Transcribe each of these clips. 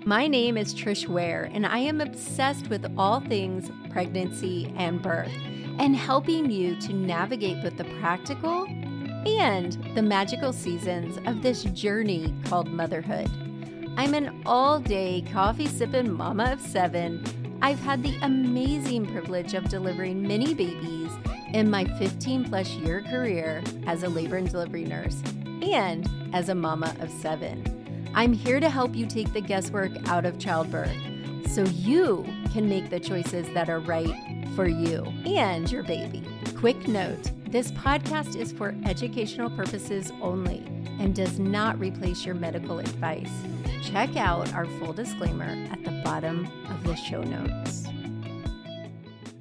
My name is Trish Ware, and I am obsessed with all things pregnancy and birth, and helping you to navigate both the practical and the magical seasons of this journey called motherhood. I'm an all-day coffee-sipping mama of 7. I've had the amazing privilege of delivering many babies in my 15-plus year career as a labor and delivery nurse and as a mama of 7. I'm here to help you take the guesswork out of childbirth so you can make the choices that are right for you and your baby. Quick note, this podcast is for educational purposes only and does not replace your medical advice. Check out our full disclaimer at the bottom of the show notes.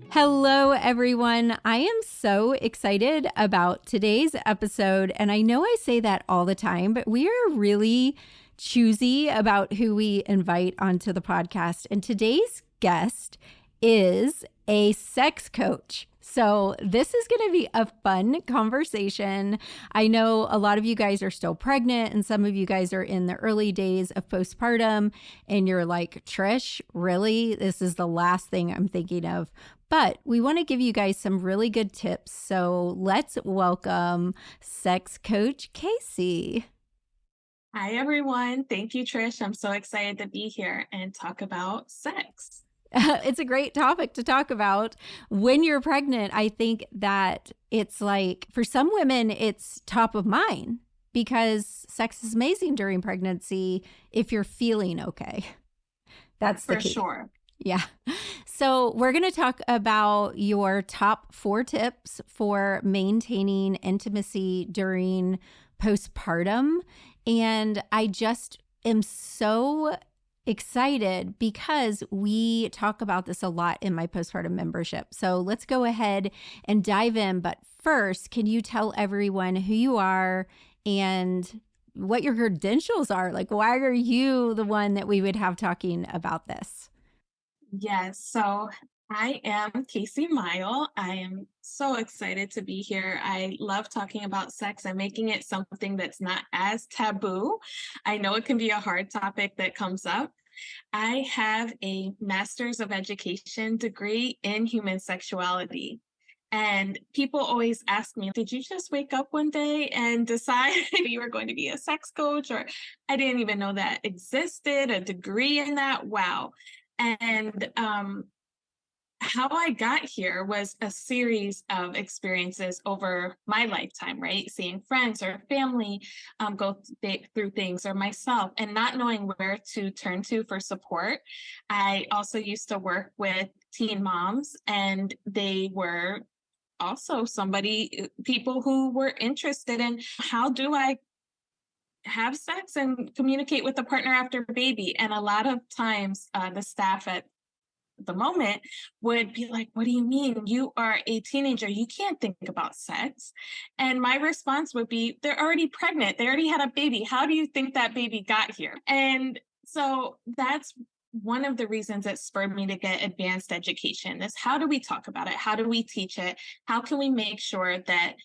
Hello, everyone. I am so excited about today's episode, and I know I say that all the time, but we are really choosy about who we invite onto the podcast. And today's guest is a sex coach. So this is going to be a fun conversation. I know a lot of you guys are still pregnant and some of you guys are in the early days of postpartum and you're like, Trish, really? This is the last thing I'm thinking of. But we want to give you guys some really good tips. So let's welcome sex coach Kaci. Hi, everyone. Thank you, Trish. I'm so excited to be here and talk about sex. It's a great topic to talk about. When you're pregnant, I think that it's like, for some women, it's top of mind because sex is amazing during pregnancy if you're feeling okay. That's the key. For sure. Yeah. So we're going to talk about your top 4 tips for maintaining intimacy during postpartum. And I just am so excited because we talk about this a lot in my postpartum membership. So let's go ahead and dive in. But first, can you tell everyone who you are and what your credentials are? Like, why are you the one that we would have talking about this? Yes. So I am Kaci Mial. I am so excited to be here. I love talking about sex and making it something that's not as taboo. I know it can be a hard topic that comes up. I have a master's of education degree in human sexuality. And people always ask me, did you just wake up one day and decide you were going to be a sex coach? Or I didn't even know that existed, a degree in that. Wow. And how I got here was a series of experiences over my lifetime, right? Seeing friends or family go through things, or myself, and not knowing where to turn to for support. I also used to work with teen moms, and they were also people who were interested in how do I have sex and communicate with a partner after baby. And a lot of times the staff at the moment would be like, what do you mean? You are a teenager. You can't think about sex. And my response would be, they're already pregnant. They already had a baby. How do you think that baby got here? And so that's one of the reasons that spurred me to get advanced education is how do we talk about it? How do we teach it? How can we make sure that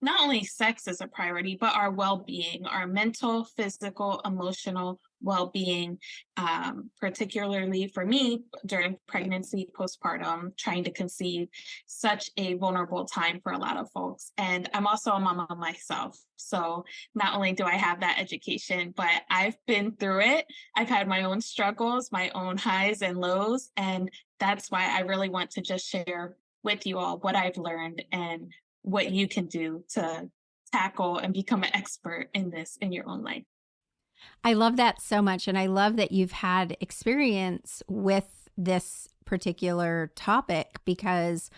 not only sex is a priority, but our well-being, our mental, physical, emotional well-being, particularly for me during pregnancy, postpartum, trying to conceive, such a vulnerable time for a lot of folks. And I'm also a mama myself. So not only do I have that education, but I've been through it. I've had my own struggles, my own highs and lows. And that's why I really want to just share with you all what I've learned and what you can do to tackle and become an expert in this in your own life. I love that so much. And I love that you've had experience with this particular topic because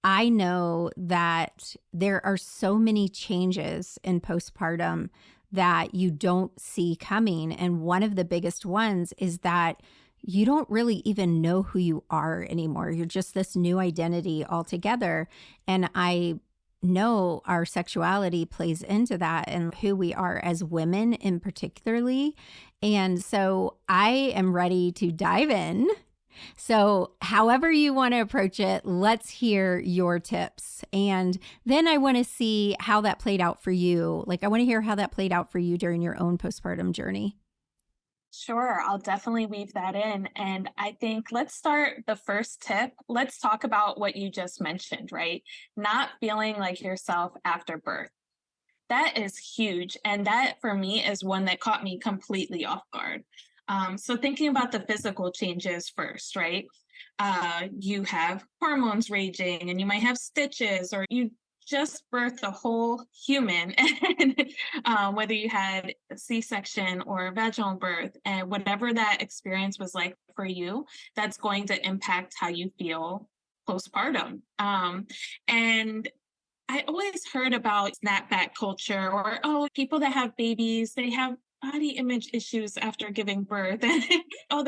I know that there are so many changes in postpartum that you don't see coming. And one of the biggest ones is that you don't really even know who you are anymore. You're just this new identity altogether. And I know our sexuality plays into that and who we are as women in particularly. And so I am ready to dive in. So however you want to approach it, let's hear your tips. And then I want to see how that played out for you. Like, I want to hear how that played out for you during your own postpartum journey. Sure, I'll definitely weave that in. And I think let's start the first tip. Let's talk about what you just mentioned, right? Not feeling like yourself after birth. That is huge. And that for me is one that caught me completely off guard. So, thinking about the physical changes first, right? You have hormones raging, and you might have stitches, or you just birthed a whole human, and whether you had a C-section or a vaginal birth, and whatever that experience was like for you, that's going to impact how you feel postpartum. And I always heard about snapback culture, or, oh, people that have babies, they have body image issues after giving birth. Oh,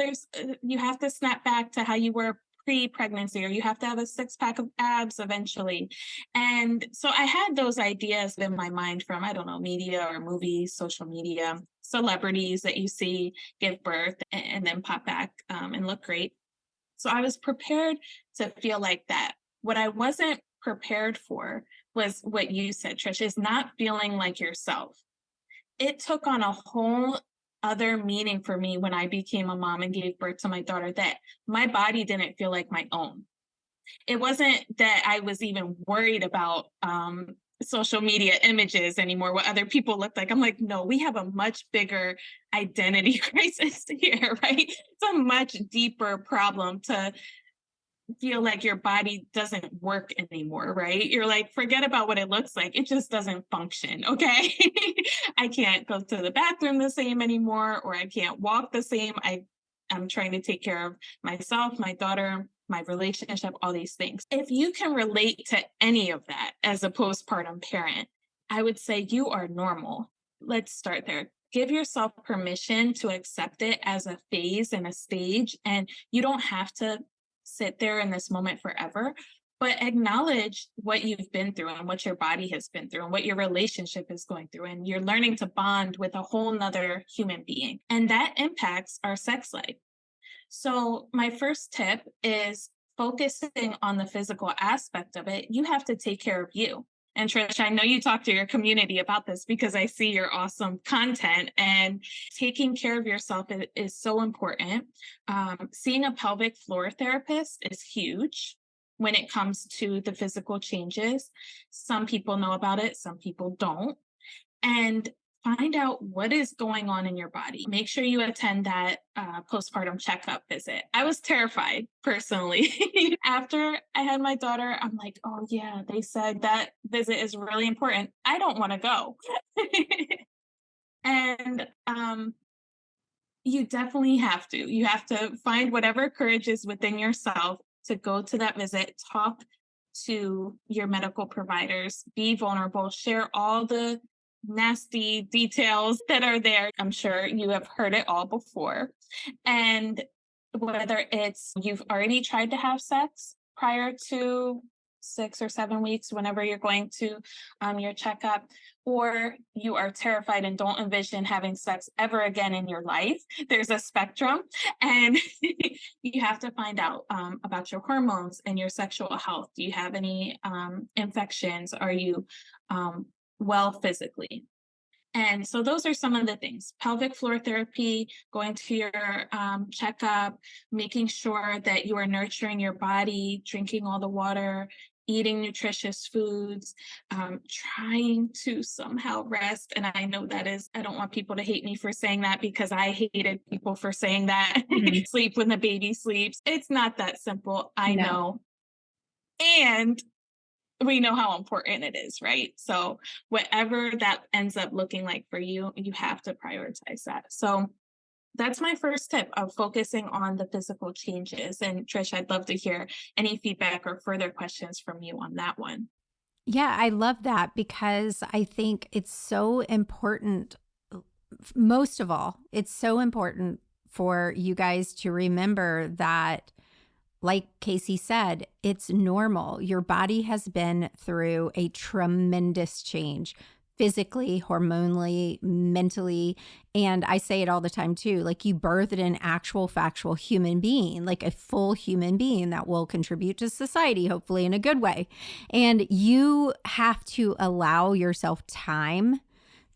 you have to snap back to how you were pre-pregnancy, or you have to have a six pack of abs eventually. And so I had those ideas in my mind from, I don't know, media or movies, social media, celebrities that you see give birth and then pop back and look great. So I was prepared to feel like that. What I wasn't prepared for was what you said, Trish, is not feeling like yourself. It took on a whole other meaning for me when I became a mom and gave birth to my daughter, that my body didn't feel like my own. It wasn't that I was even worried about social media images anymore, what other people look like. I'm like, no, we have a much bigger identity crisis here, right? It's a much deeper problem to feel like your body doesn't work anymore, right? You're like, forget about what it looks like. It just doesn't function. Okay. I can't go to the bathroom the same anymore, or I can't walk the same. I'm trying to take care of myself, my daughter, my relationship, all these things. If you can relate to any of that as a postpartum parent, I would say you are normal. Let's start there. Give yourself permission to accept it as a phase and a stage, and you don't have to sit there in this moment forever, but acknowledge what you've been through and what your body has been through and what your relationship is going through. And you're learning to bond with a whole nother human being. And that impacts our sex life. So my first tip is focusing on the physical aspect of it. You have to take care of you. And Trish, I know you talk to your community about this because I see your awesome content, and taking care of yourself is so important. Seeing a pelvic floor therapist is huge when it comes to the physical changes. Some people know about it, some people don't. And find out what is going on in your body. Make sure you attend that postpartum checkup visit. I was terrified personally. After I had my daughter, I'm like, oh, yeah, they said that visit is really important. I don't want to go. And you definitely have to. You have to find whatever courage is within yourself to go to that visit, talk to your medical providers, be vulnerable, share all the nasty details that are there. I'm sure you have heard it all before. And whether it's you've already tried to have sex prior to 6 or 7 weeks, whenever you're going to your checkup, or you are terrified and don't envision having sex ever again in your life, there's a spectrum. And you have to find out about your hormones and your sexual health. Do you have any infections? Are you well physically? And so those are some of the things: pelvic floor therapy, going to your checkup, making sure that you are nurturing your body, drinking all the water, eating nutritious foods, trying to somehow rest. And I know that is, I don't want people to hate me for saying that, because I hated people for saying that. Sleep when the baby sleeps. It's not that simple. I know. And we know how important it is, right? So whatever that ends up looking like for you, you have to prioritize that. So that's my first tip, of focusing on the physical changes. And Trish, I'd love to hear any feedback or further questions from you on that one. Yeah, I love that because I think it's so important. Most of all, it's so important for you guys to remember that, like Kaci said, it's normal. Your body has been through a tremendous change physically, hormonally, mentally. And I say it all the time too, like, you birthed an actual factual human being, like a full human being that will contribute to society, hopefully in a good way. And you have to allow yourself time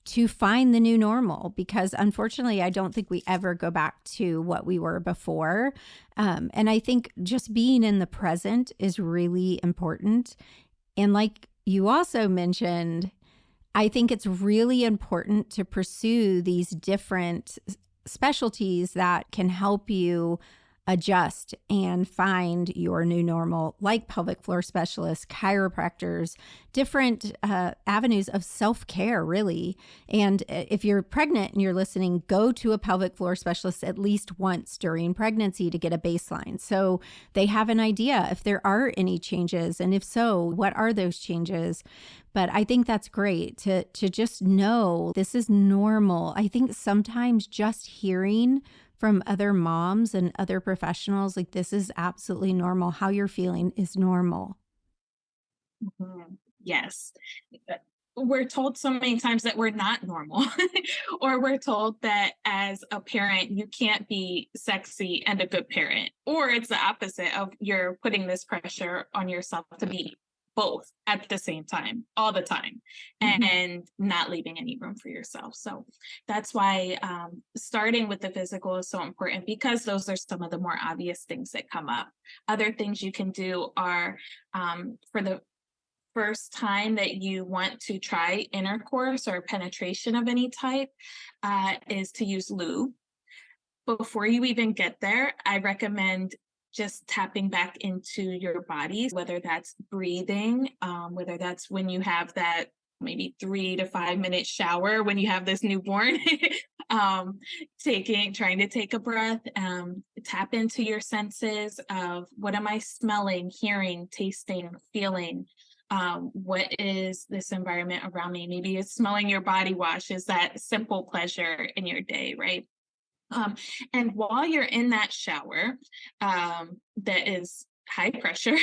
to find the new normal, because unfortunately, I don't think we ever go back to what we were before. And I think just being in the present is really important. And like you also mentioned, I think it's really important to pursue these different specialties that can help you adjust and find your new normal, like pelvic floor specialists, chiropractors, different avenues of self-care, really. And if you're pregnant and you're listening, go to a pelvic floor specialist at least once during pregnancy to get a baseline, so they have an idea if there are any changes, and if so, what are those changes. But I think that's great to just know this is normal. I think sometimes just hearing from other moms and other professionals, like, this is absolutely normal. How you're feeling is normal. Mhm. Yes. We're told so many times that we're not normal, or we're told that as a parent, you can't be sexy and a good parent, or it's the opposite of you're putting this pressure on yourself to be both at the same time, all the time, Mhm. and not leaving any room for yourself. So that's why starting with the physical is so important, because those are some of the more obvious things that come up. Other things you can do are for the first time that you want to try intercourse or penetration of any type, is to use lube. Before you even get there, I recommend just tapping back into your body, whether that's breathing, whether that's when you have that maybe 3 to 5 minute shower when you have this newborn, um, trying to take a breath, tap into your senses of what am I smelling, hearing, tasting, feeling. What is this environment around me? Maybe it's smelling your body wash, is that simple pleasure in your day, right? Um, and while you're in that shower, that is high pressure,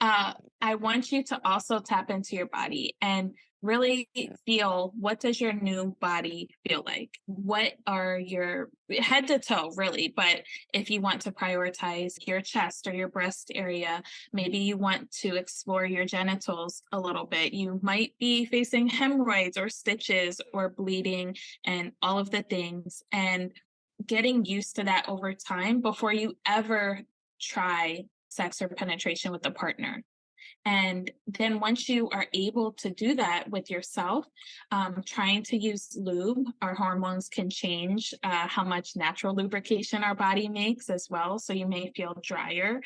I want you to also tap into your body and really feel, what does your new body feel like? What are your head to toe, really? But if you want to prioritize your chest or your breast area, maybe you want to explore your genitals a little bit. You might be facing hemorrhoids or stitches or bleeding and all of the things. And getting used to that over time before you ever try sex or penetration with a partner. And then once you are able to do that with yourself, trying to use lube, our hormones can change how much natural lubrication our body makes as well. So you may feel drier,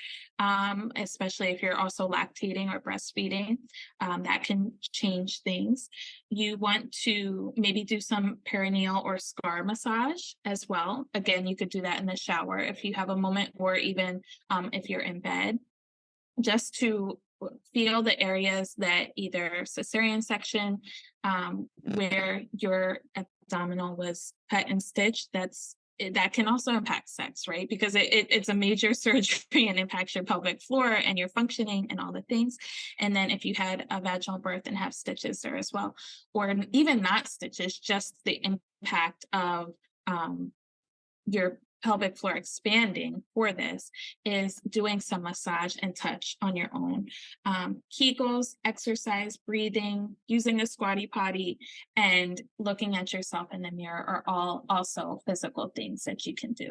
especially if you're also lactating or breastfeeding. That can change things. You want to maybe do some perineal or scar massage as well. Again, you could do that in the shower if you have a moment, or even if you're in bed, just to feel the areas that either cesarean section, where your abdominal was cut and stitched. That can also impact sex, right? Because it's a major surgery and impacts your pelvic floor and your functioning and all the things. And then if you had a vaginal birth and have stitches there as well, or even not stitches, just the impact of your pelvic floor expanding for this, is doing some massage and touch on your own. Kegels, exercise, breathing, using a squatty potty, and looking at yourself in the mirror are all also physical things that you can do.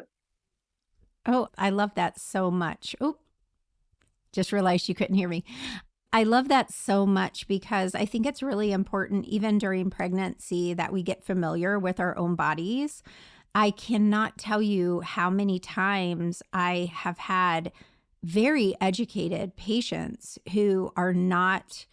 Oh, I love that so much. Oh, just realized you couldn't hear me. I love that so much, because I think it's really important, even during pregnancy, that we get familiar with our own bodies. I cannot tell you how many times I have had very educated patients who are not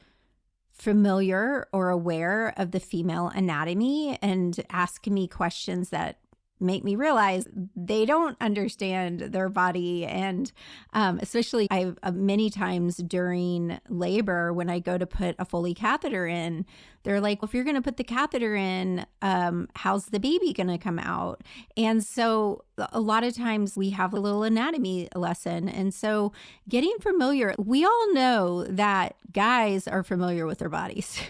familiar or aware of the female anatomy and ask me questions that make me realize they don't understand their body. And especially I've many times during labor, when I go to put a Foley catheter in, they're like, well, if you're going to put the catheter in, how's the baby going to come out? And so a lot of times we have a little anatomy lesson. And so getting familiar, we all know that guys are familiar with their bodies.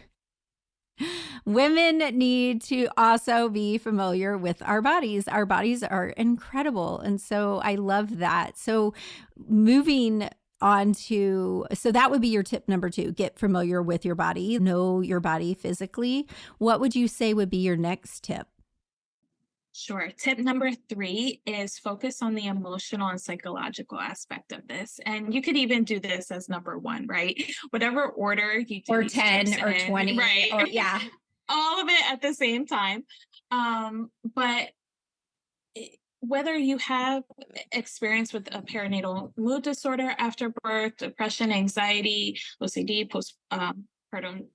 Women need to also be familiar with our bodies. Our bodies are incredible. And so I love that. So moving on to, so that would be your tip number 2, get familiar with your body, know your body physically. What would you say would be your next tip? Sure. Tip number 3 is focus on the emotional and psychological aspect of this. And you could even do this as number 1, right? Whatever order you do Or these 10 tips or in, 20 right? or yeah. All of it at the same time. But whether you have experience with a perinatal mood disorder after birth, depression, anxiety, OCD, postpartum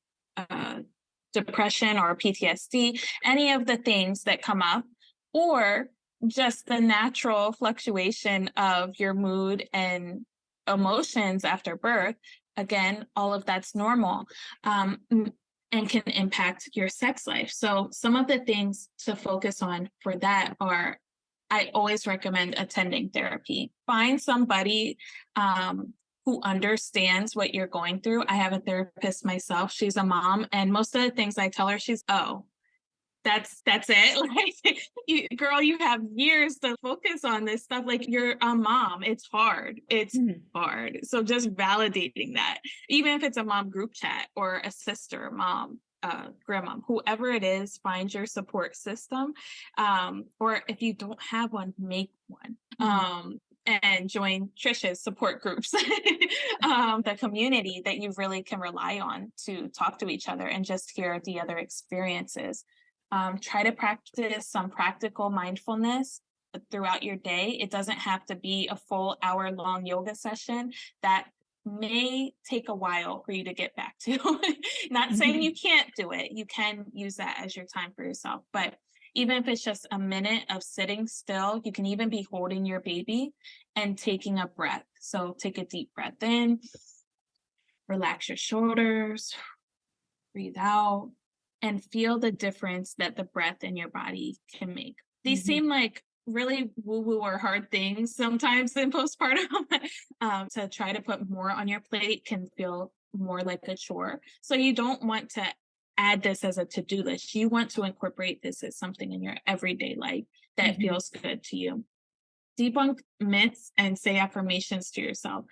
depression, or PTSD, any of the things that come up, or just the natural fluctuation of your mood and emotions after birth, again, all of that's normal. And can impact your sex life. So some of the things to focus on for that are, I always recommend attending therapy. Find somebody who understands what you're going through. I have a therapist myself. She's a mom, and most of the things I tell her, she's, oh, that's it. Like, girl, you have years to focus on this stuff. Like, you're a mom. It's hard. It's hard. So just validating that, even if it's a mom group chat or a sister, mom, grandma, whoever it is, find your support system. Or if you don't have one, make one. And join Trisha's support groups, the community that you really can rely on to talk to each other and just hear the other experiences. Try to practice some practical mindfulness throughout your day. It doesn't have to be a full hour-long yoga session. That may take a while for you to get back to. Not saying you can't do it. You can use that as your time for yourself. But even if it's just a minute of sitting still, you can even be holding your baby and taking a breath. So take a deep breath in, relax your shoulders, breathe out, and feel the difference that the breath in your body can make. These seem like really woo-woo or hard things sometimes in postpartum. To try to put more on your plate can feel more like a chore. So you don't want to add this as a to-do list. You want to incorporate this as something in your everyday life that feels good to you. Debunk myths and say affirmations to yourself.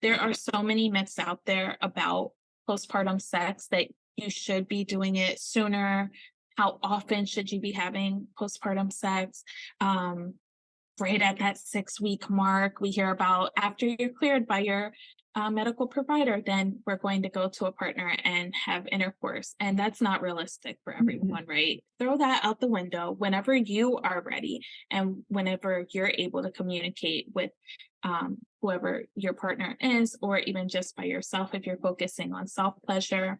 There are so many myths out there about postpartum sex, that you should be doing it sooner. How often should you be having postpartum sex? Right at that 6-week mark, we hear about after you're cleared by your medical provider, then we're going to go to a partner and have intercourse. And that's not realistic for everyone, right? Throw that out the window whenever you are ready and whenever you're able to communicate with whoever your partner is, or even just by yourself if you're focusing on self-pleasure.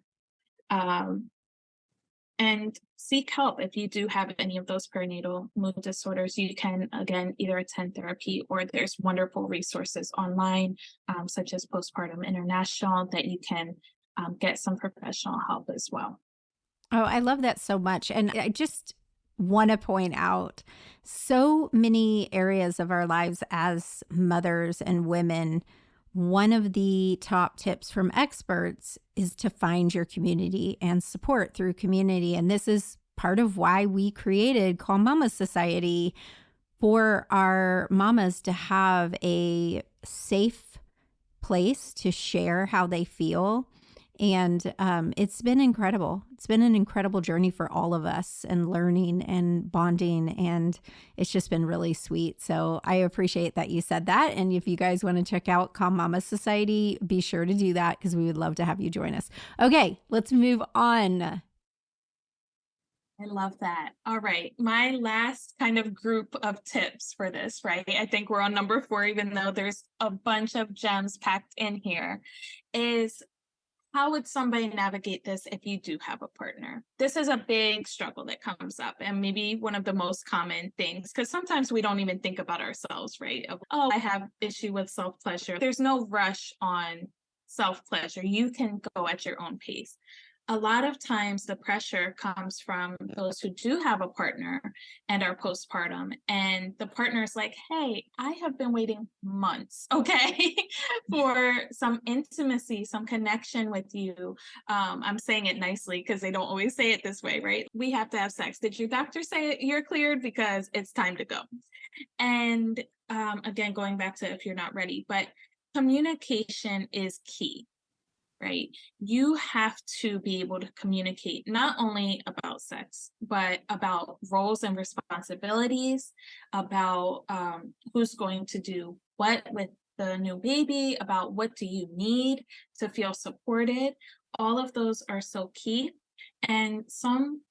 And seek help if you do have any of those perinatal mood disorders. You can, again, either attend therapy, or there's wonderful resources online, such as Postpartum International, that you can get some professional help as well. Oh, I love that so much. And I just want to point out so many areas of our lives as mothers and women. One of the top tips from experts is to find your community and support through community. And this is part of why we created Calm Mama Society, for our mamas to have a safe place to share how they feel. And it's been incredible. It's been an incredible journey for all of us, and learning and bonding. And it's just been really sweet. So I appreciate that you said that. And if you guys want to check out Calm Mama Society, be sure to do that, because we would love to have you join us. Okay, let's move on. I love that. All right. My last kind of group of tips for this, right? I think we're on number 4, even though there's a bunch of gems packed in here, is how would somebody navigate this if you do have a partner? This is a big struggle that comes up, and maybe one of the most common things, because sometimes we don't even think about ourselves, right? Oh, I have issue with self-pleasure. There's no rush on self-pleasure. You can go at your own pace. A lot of times the pressure comes from those who do have a partner and are postpartum, and the partner is like, hey, I have been waiting months, okay, for some intimacy, some connection with you. I'm saying it nicely because they don't always say it this way, right? We have to have sex. Did your doctor say you're cleared? Because it's time to go. And again, going back to if you're not ready, but Communication is key, right? You have to be able to communicate not only about sex, but about roles and responsibilities, about who's going to do what with the new baby, about what do you need to feel supported. All of those are so key. And some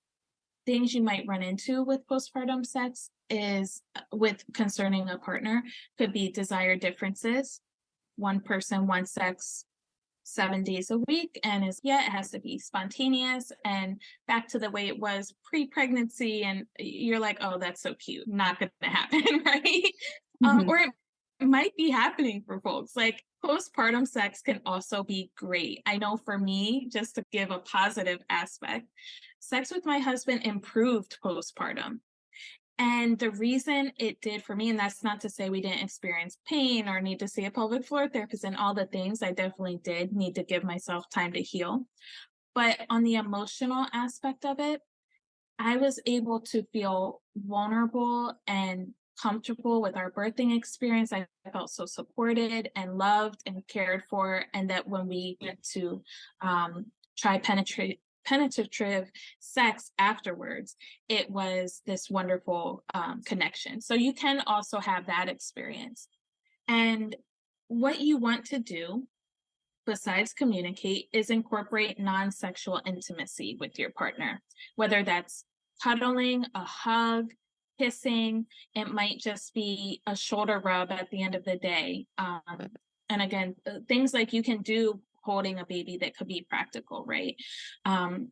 things you might run into with postpartum sex is with concerning a partner could be desire differences. One person wants sex 7 days a week and is it has to be spontaneous and back to the way it was pre-pregnancy, and you're like, oh, that's so cute, not gonna happen. Right? Mhm. Or it might be happening for folks. Like, postpartum sex can also be great. I know for me, just to give a positive aspect, sex with my husband improved postpartum. And the reason it did for me, and that's not to say we didn't experience pain or need to see a pelvic floor therapist and all the things, I definitely did need to give myself time to heal. But on the emotional aspect of it, I was able to feel vulnerable and comfortable with our birthing experience. I felt so supported and loved and cared for. And that when we went to try penetrative sex afterwards, it was this wonderful connection. So you can also have that experience. And what you want to do besides communicate is incorporate non-sexual intimacy with your partner, whether that's cuddling, a hug, kissing. It might just be a shoulder rub at the end of the day. And again, things like you can do holding a baby that could be practical, right?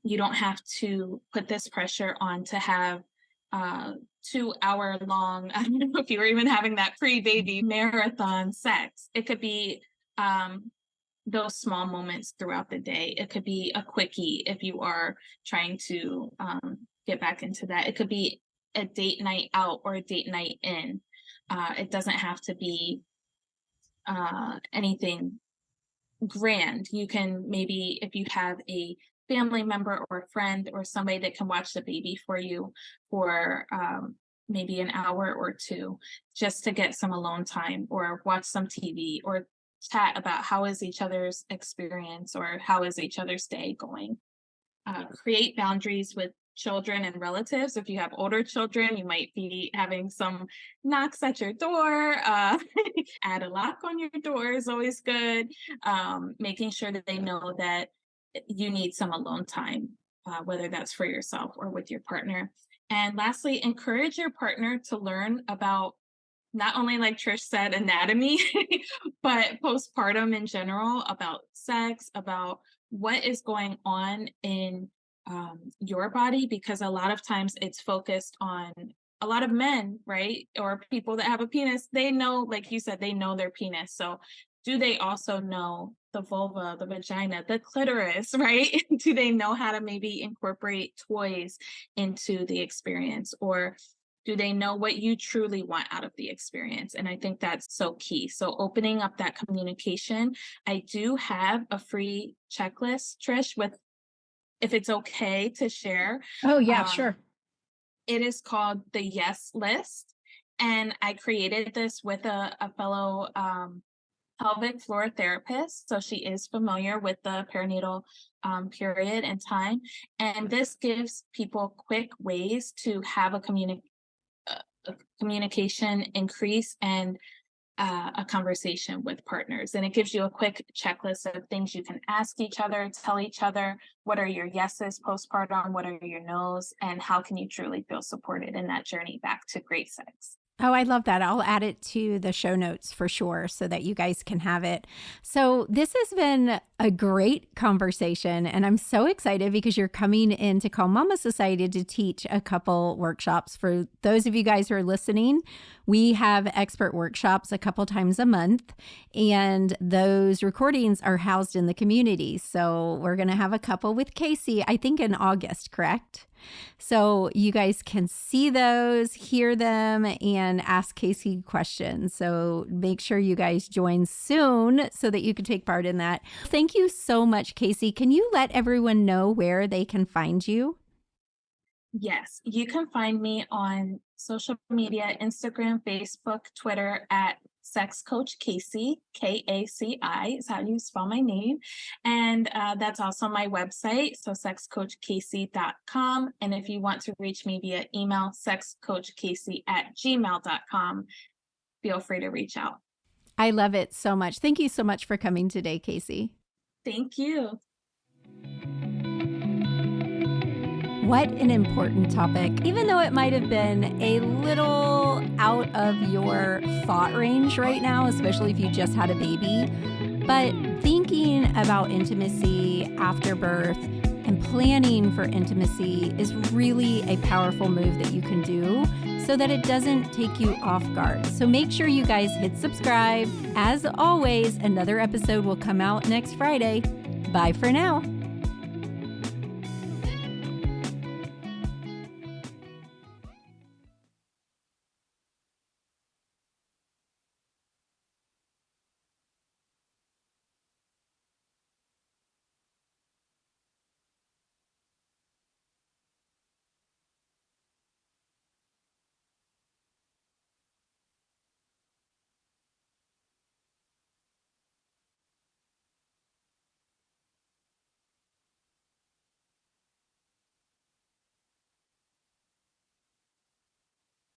You don't have to put this pressure on to have 2 hour long, I don't know if you were even having that pre-baby marathon sex. It could be those small moments throughout the day. It could be a quickie if you are trying to get back into that. It could be a date night out or a date night in. It doesn't have to be anything grand. You can maybe, if you have a family member or a friend or somebody that can watch the baby for you for maybe an hour or two, just to get some alone time or watch some TV or chat about how is each other's experience or how is each other's day going. Create boundaries with children and relatives. If you have older children, you might be having some knocks at your door. Add a lock on your door is always good. Making sure that they know that you need some alone time, whether that's for yourself or with your partner. And lastly, encourage your partner to learn about not only, like Trish said, anatomy, but postpartum in general, about sex, about what is going on in your body, because a lot of times it's focused on a lot of men, right? Or people that have a penis, they know, like you said, they know their penis. So do they also know the vulva, the vagina, the clitoris, right? Do they know how to maybe incorporate toys into the experience? Or do they know what you truly want out of the experience? And I think that's so key. So opening up that communication. I do have a free checklist, Trish, with, if it's okay to share. Oh, yeah, Um, sure. it is called the Yes List. And I created this with a fellow pelvic floor therapist. So she is familiar with the perinatal period and time. And this gives people quick ways to have a communication increase and a conversation with partners. And it gives you a quick checklist of things you can ask each other, tell each other, what are your yeses postpartum, what are your nos, and how can you truly feel supported in that journey back to great sex. Oh, I love that. I'll add it to the show notes for sure so that you guys can have it. So, this has been a great conversation, and I'm so excited because you're coming into Calm Mama Society to teach a couple workshops. For those of you guys who are listening, we have expert workshops a couple times a month, and those recordings are housed in the community. So, we're going to have a couple with Kaci, I think in August, correct? So you guys can see those, hear them, and ask Kaci questions. So make sure you guys join soon so that you can take part in that. Thank you so much, Kaci. Can you let everyone know where they can find you? Yes, you can find me on social media, Instagram, Facebook, Twitter at Sex Coach Kaci, Kaci is how you spell my name. And that's also my website, so sexcoachkaci.com. And if you want to reach me via email, sexcoachkaci@gmail.com, feel free to reach out. I love it so much. Thank you so much for coming today, Kaci. Thank you. What an important topic, even though it might have been a little out of your thought range right now, especially if you just had a baby. But thinking about intimacy after birth and planning for intimacy is really a powerful move that you can do so that it doesn't take you off guard. So make sure you guys hit subscribe. As always, another episode will come out next Friday. Bye for now.